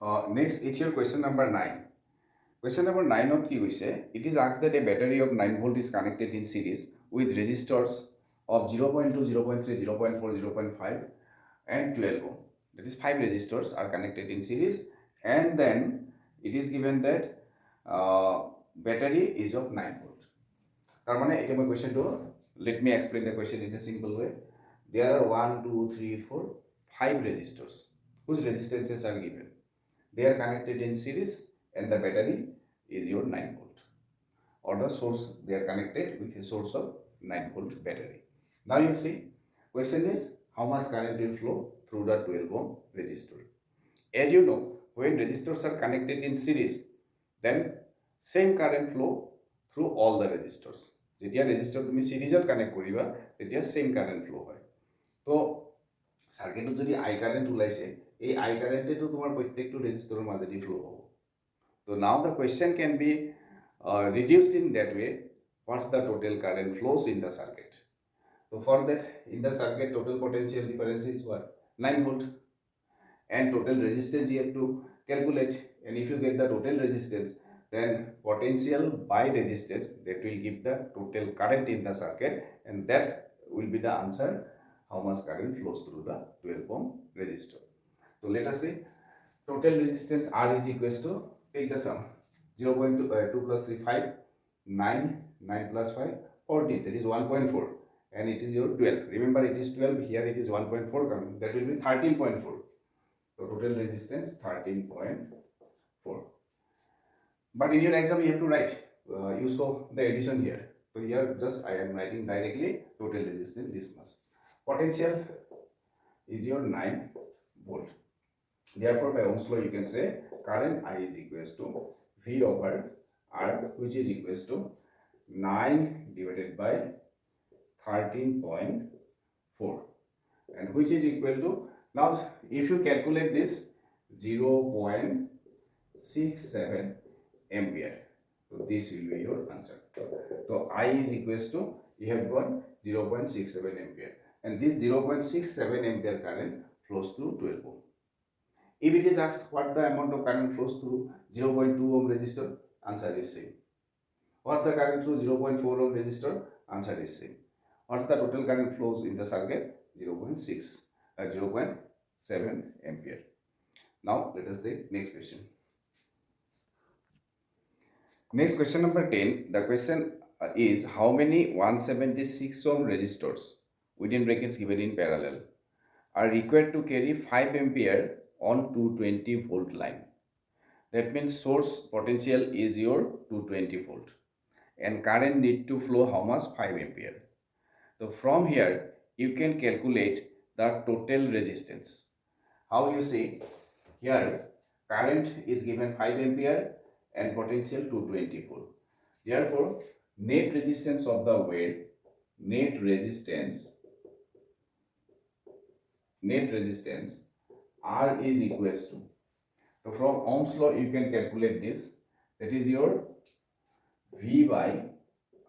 Next, it's your question number 9. Question number 9 of Q is it is asked that a battery of 9 volt is connected in series with resistors of 0.2, 0.3, 0.4, 0.5 and 12 ohm. That is 5 resistors are connected in series, and then it is given that battery is of 9 volt. তার মানে এটা আমার question to let me explain the question in a simple way. There are 1, 2, 3, 4, 5 resistors whose resistances are given. They are connected in series and the battery is your 9 volt, or the source, they are connected with a source of 9 volt battery. Now you see, question is how much current will flow through the 12 ohm resistor. As you know, when resistors are connected in series, then same current flow through all the resistors. যেতিয়া resistor তুমি সিৰিজত connect কৰিবা তেতিয়া same current flow হয়। তো সার্কিটত যদি I current ওলাইছে, এই I কারেন্টেটো তোমাৰ প্ৰত্যেকটো ৰেজিষ্টৰৰ মাজেদি ফ্লো হ'ব। So now the question can be reduced in that way. What's the total current flows in the circuit? So for that, in the circuit, total potential difference is what? 9 volt. And total resistance you have to calculate. And if you get the total resistance, then potential by resistance, that will give the total current in the circuit, and that will be the answer, how much current flows through the 12 ohm resistor. So let us say total resistance R is equals to, take the sum, 0.2 plus 3, 5, 9, 9 plus 5, 14, that is 1.4, and it is your 12. Remember, it is 12, here it is 1.4 coming, that will be 13.4. So total resistance 13.4. But in your exam you have to write, you saw the addition here. So here just I am writing directly total resistance this much. Potential is your 9 volt. Therefore, by Ohm's law, you can say current I is equals to V over R, which is equals to 9 divided by 13.4, and which is equal to, now if you calculate this, 0.67 ampere. So this will be your answer. So I is equals to, you have got 0.67 ampere, and this 0.67 ampere current flows through 12 ohm. If it is asked what the amount of current flows through 0.2 ohm resistor, answer is same. What's the current through 0.4 ohm resistor? Answer is same. What's the total current flows in the circuit? 0.7 ampere. Now let us take next question. Next question number 10. The question is how many 176 ohm resistors within brackets given in parallel are required to carry 5 ampere on 220 volt line. That means source potential is your 220 volt and current need to flow how much? 5 ampere. So from here you can calculate the total resistance. How you see, here current is given 5 ampere and potential 220 volt. Therefore net resistance of the wire, net resistance R is equals to, so from Ohm's law you can calculate this, that is your V by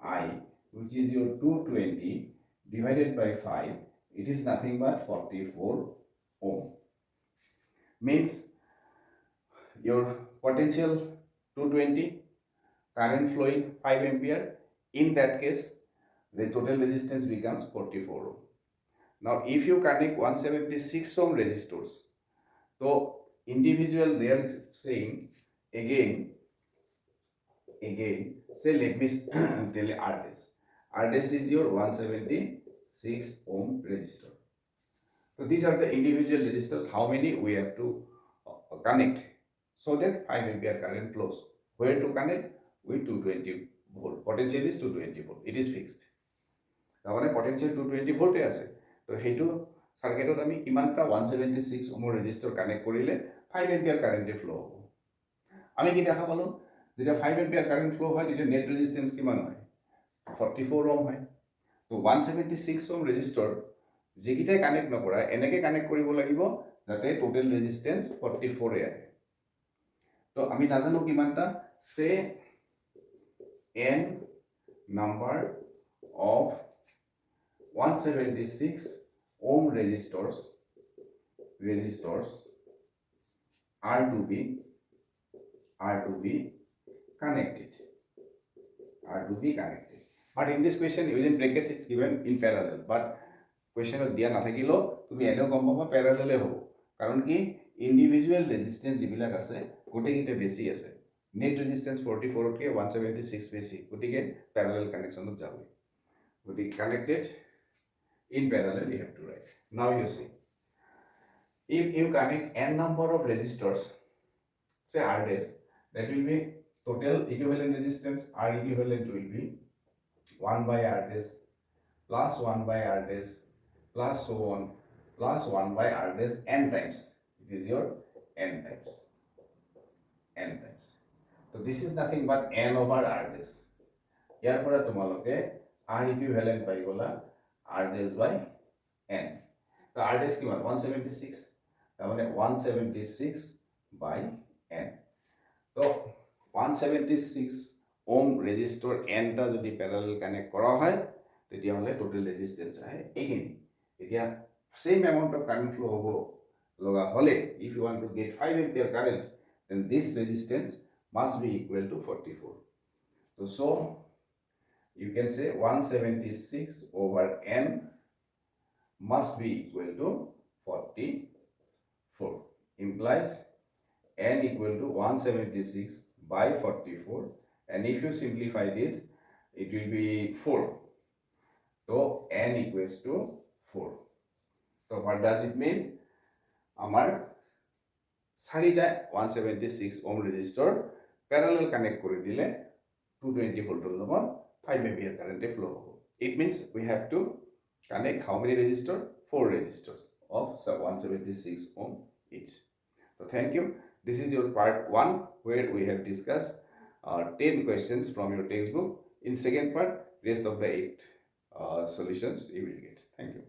I, which is your 220 divided by 5, it is nothing but 44 ohm. Means your potential 220, current flowing 5 ampere, in that case the total resistance becomes 44 ohm. Now if you connect 176 ohm resistors, so individual they are saying again say, let me tell R dash. R dash is your 176 ohm resistor. So these are the individual resistors, how many we have to connect so that 5 ampere current flows. Where to connect? With 220 volt. Potential is 220 volt. It is fixed. তার মানে potential 220 ভোল্টে আছে। তো সেইটো সার্কিটত আমি কিমানটা 176 ohm resistor connect কৰিলে 5 ampere কারেন্টে ফ্লো হ'ব। আমি কি দেখা পালো, যেতিয়া 5 এম্পিয়ার কারেন্ট ফ্লো হয় তেতিয়া নেট রেজিস্ট্যান্স কিমান হয়? 44 ওহম হয়। তো 176 ওহম রেজিস্টর যেকিটাই কানেক্ট নকৰা এনেকে কানেক্ট কৰিব লাগিব যাতে টোটাল রেজিস্ট্যান্স 44 এ আহে। তো আমি নাজানো কিমানটা, সে n number of 176 ohm resistors are to be connected, are to be connected. But in this question within brackets it's given in parallel, but কুৱেশ্যনত দিয়া নাথাকিলেও তুমি এনেও গম পাবা পেৰালেলে হ'ব, কাৰণ কি ইণ্ডিভিজুৱেল ৰেজিষ্টেঞ্চ যিবিলাক আছে গোটেইকেইটা বেছি আছে, নেট ৰেজিষ্টেঞ্চ 44তকৈ 176 বেছি, গতিকে পেৰালেল কানেকশ্যনত যাব। গতিকে connected in parallel you have to write. Now you see, if you connect n number of resistors, say R dash, that will be total equivalent resistance R equivalent will be 1 by R dash plus 1 by R dash plus so on plus 1 by R dash n times. It is your n times. N times. So this is nothing but n over R dash. ইয়াৰ পৰা তোমালোকে R equivalent পাই গলা R dash by n. So R dash কিমান 176, তাৰমানে 176 by n. তো 176 ওম resistor nটা যদি Pyarelal connect কৰা হয় তেতিয়াহ'লে টোটাল ৰেজিষ্টেন্স আহে এইখিনি। এতিয়া same amount of current flow হ'ব লগা হ'লে, if you want to get 5 ampere current, then this resistance must be equal to 44. So you can say 176 over n must be equal to 44, implies n equal to 176 by 44, and if you simplify this it will be 4. So n equals to 4. So what does it mean? Amar চাৰিটা 176 ওম resistor Pyarelal connect কৰি দিলে 220 ভোল্টৰ লগত 5 ampere current flow হ'ব. It means we have to connect how many resistors? 4 resistors of 176 ohm each. So thank you. This is your part 1 where we have discussed 10 questions from your textbook. In second part, rest of the 8 solutions you will get. Thank you.